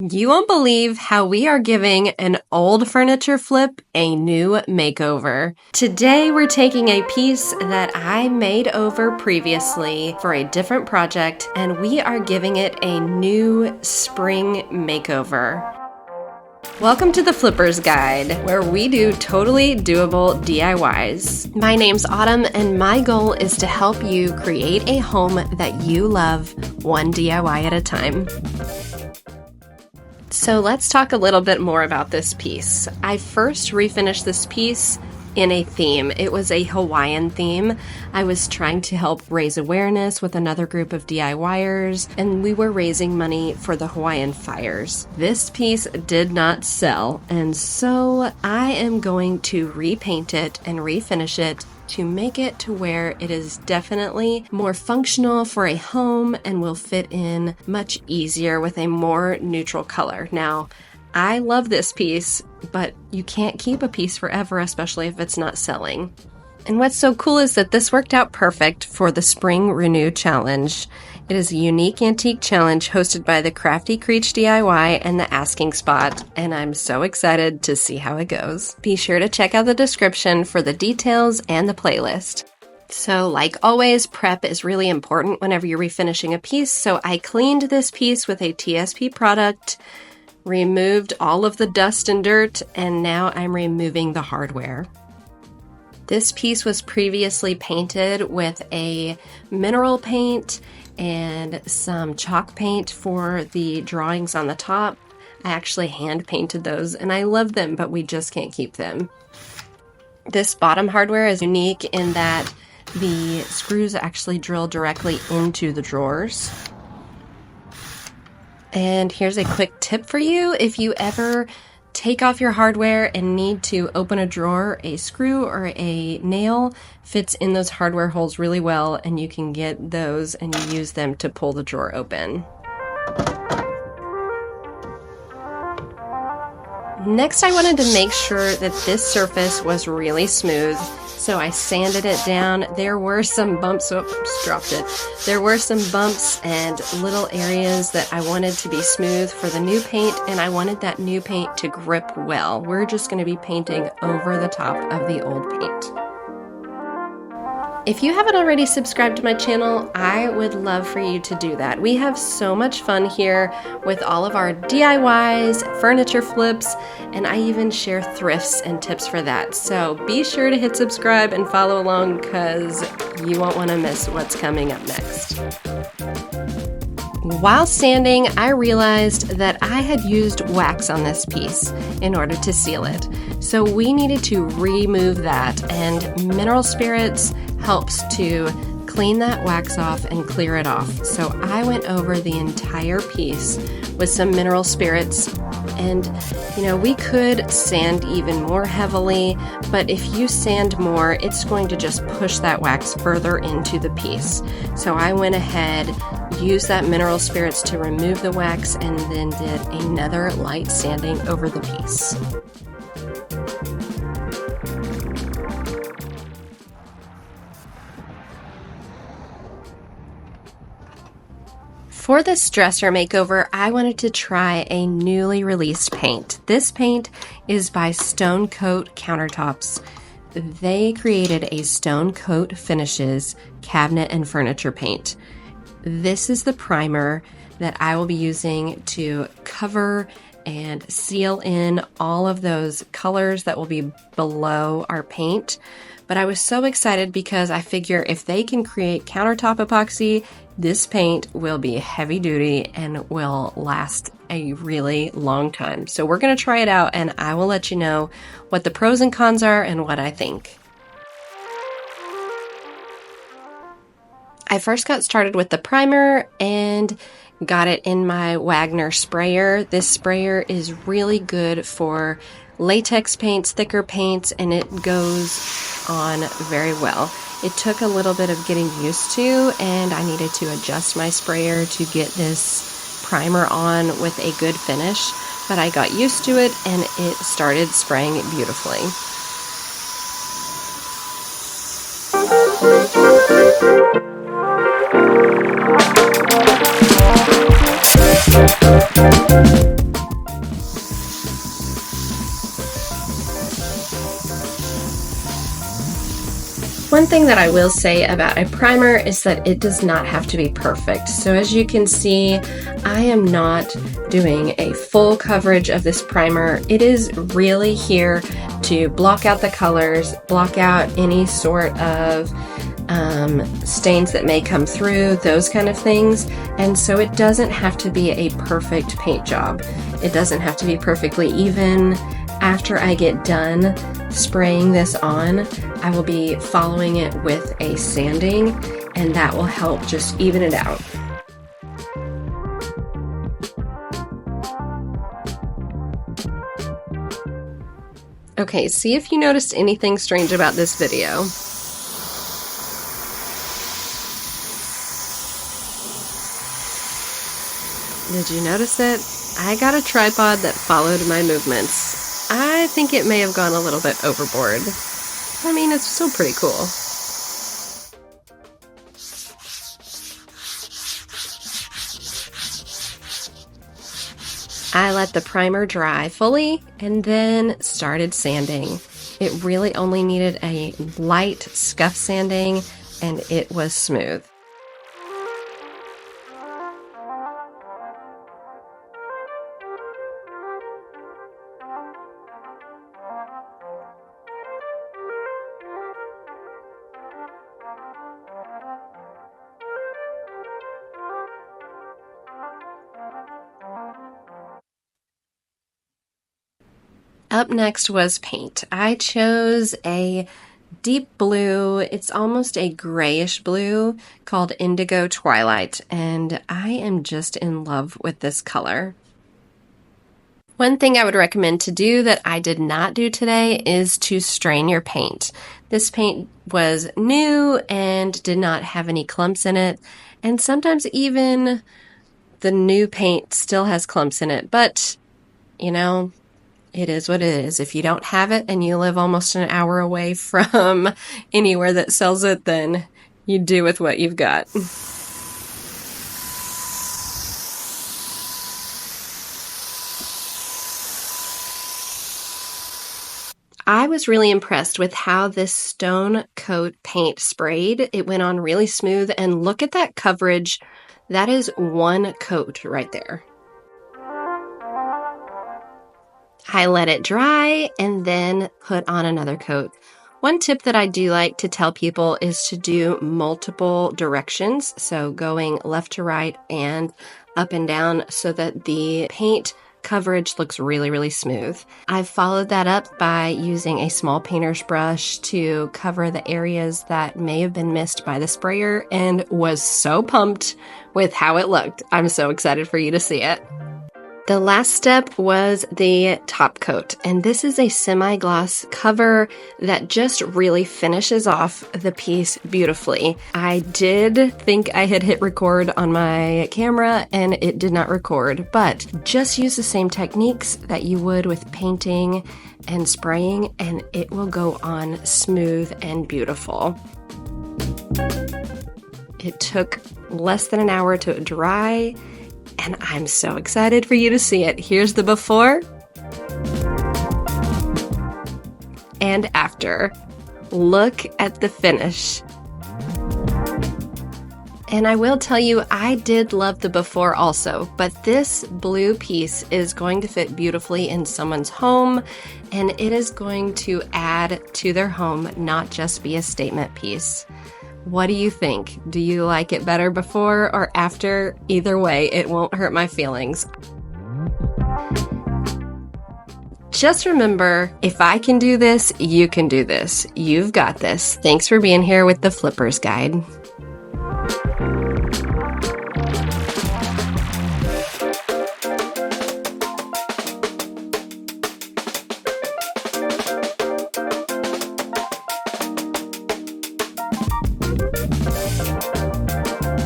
You won't believe how we are giving an old furniture flip a new makeover. Today we're taking a piece that I made over previously for a different project, and we are giving it a new spring makeover. Welcome to the Flipper's Guide, where we do totally doable DIYs. My name's Autumn, and my goal is to help you create a home that you love, one DIY at a time. So let's talk a little bit more about this piece. I first refinished this piece in a theme. It was a Hawaiian theme. I was trying to help raise awareness with another group of DIYers, and we were raising money for the Hawaiian fires. This piece did not sell, and so I am going to repaint it and refinish it to make it to where it is definitely more functional for a home and will fit in much easier with a more neutral color. Now, I love this piece, but you can't keep a piece forever, especially if it's not selling. And what's so cool is that this worked out perfect for the Spring Renew Challenge. It is a unique antique challenge hosted by the Crafty Creech DIY and the Asking Spot, and I'm so excited to see how it goes. Be sure to check out the description for the details and the playlist. So like always, prep is really important whenever you're refinishing a piece, so I cleaned this piece with a TSP product, removed all of the dust and dirt, and now I'm removing the hardware. This piece was previously painted with a mineral paint and some chalk paint for the drawings on the top. I actually hand painted those and I love them, but we just can't keep them. This bottom hardware is unique in that the screws actually drill directly into the drawers. And here's a quick tip for you. If you ever take off your hardware and need to open a drawer, a screw or a nail fits in those hardware holes really well, and you can get those and use them to pull the drawer open. Next, I wanted to make sure that this surface was really smooth, so I sanded it down. There were some bumps, oops, dropped it. There were some bumps and little areas that I wanted to be smooth for the new paint, and I wanted that new paint to grip well. We're just going to be painting over the top of the old paint. If you haven't already subscribed to my channel, I would love for you to do that. We have so much fun here with all of our DIYs, furniture flips, and I even share thrifts and tips for that. So be sure to hit subscribe and follow along because you won't want to miss what's coming up next. While sanding, I realized that I had used wax on this piece in order to seal it. So we needed to remove that, and mineral spirits helps to clean that wax off and clear it off. So I went over the entire piece with some mineral spirits, and we could sand even more heavily, but if you sand more, it's going to just push that wax further into the piece. So I went ahead, used that mineral spirits to remove the wax, and then did another light sanding over the piece. For this dresser makeover, I wanted to try a newly released paint. This paint is by Stone Coat Countertops. They created a Stone Coat Finishes cabinet and furniture paint. This is the primer that I will be using to cover and seal in all of those colors that will be below our paint. But I was so excited because I figure if they can create countertop epoxy, this paint will be heavy duty and will last a really long time. So we're going to try it out, and I will let you know what the pros and cons are and what I think. I first got started with the primer and got it in my Wagner sprayer. This sprayer is really good for latex paints, thicker paints, and it goes on very well. It took a little bit of getting used to, and I needed to adjust my sprayer to get this primer on with a good finish, but I got used to it and it started spraying beautifully. One thing that I will say about a primer is that it does not have to be perfect. So as you can see, I am not doing a full coverage of this primer. It is really here to block out the colors, block out any sort of stains that may come through, those kind of things. And so it doesn't have to be a perfect paint job. It doesn't have to be perfectly even. After I get done spraying this on, I will be following it with a sanding, and that will help just even it out. Okay, see if you noticed anything strange about this video. Did you notice it? I got a tripod that followed my movements. I think it may have gone a little bit overboard. I mean, it's still pretty cool. I let the primer dry fully and then started sanding. It really only needed a light scuff sanding and it was smooth. Up next was paint. I chose a deep blue, it's almost a grayish blue, called Indigo Twilight, and I am just in love with this color. One thing I would recommend to do that I did not do today is to strain your paint. This paint was new and did not have any clumps in it, and sometimes even the new paint still has clumps in it, but you know, it is what it is. If you don't have it and you live almost an hour away from anywhere that sells it, then you do with what you've got. I was really impressed with how this stone coat paint sprayed. It went on really smooth, and look at that coverage. That is one coat right there. I let it dry and then put on another coat. One tip that I do like to tell people is to do multiple directions, so going left to right and up and down so that the paint coverage looks really, really smooth. I've followed that up by using a small painter's brush to cover the areas that may have been missed by the sprayer and was so pumped with how it looked. I'm so excited for you to see it. The last step was the top coat, and this is a semi-gloss cover that just really finishes off the piece beautifully. I did think I had hit record on my camera and it did not record, but just use the same techniques that you would with painting and spraying and it will go on smooth and beautiful. It took less than an hour to dry, and I'm so excited for you to see it. Here's the before and after. Look at the finish. And I will tell you, I did love the before also, but this blue piece is going to fit beautifully in someone's home, and it is going to add to their home, not just be a statement piece. What do you think? Do you like it better before or after? Either way, it won't hurt my feelings. Just remember, if I can do this, you can do this. You've got this. Thanks for being here with the Flipper's Guide.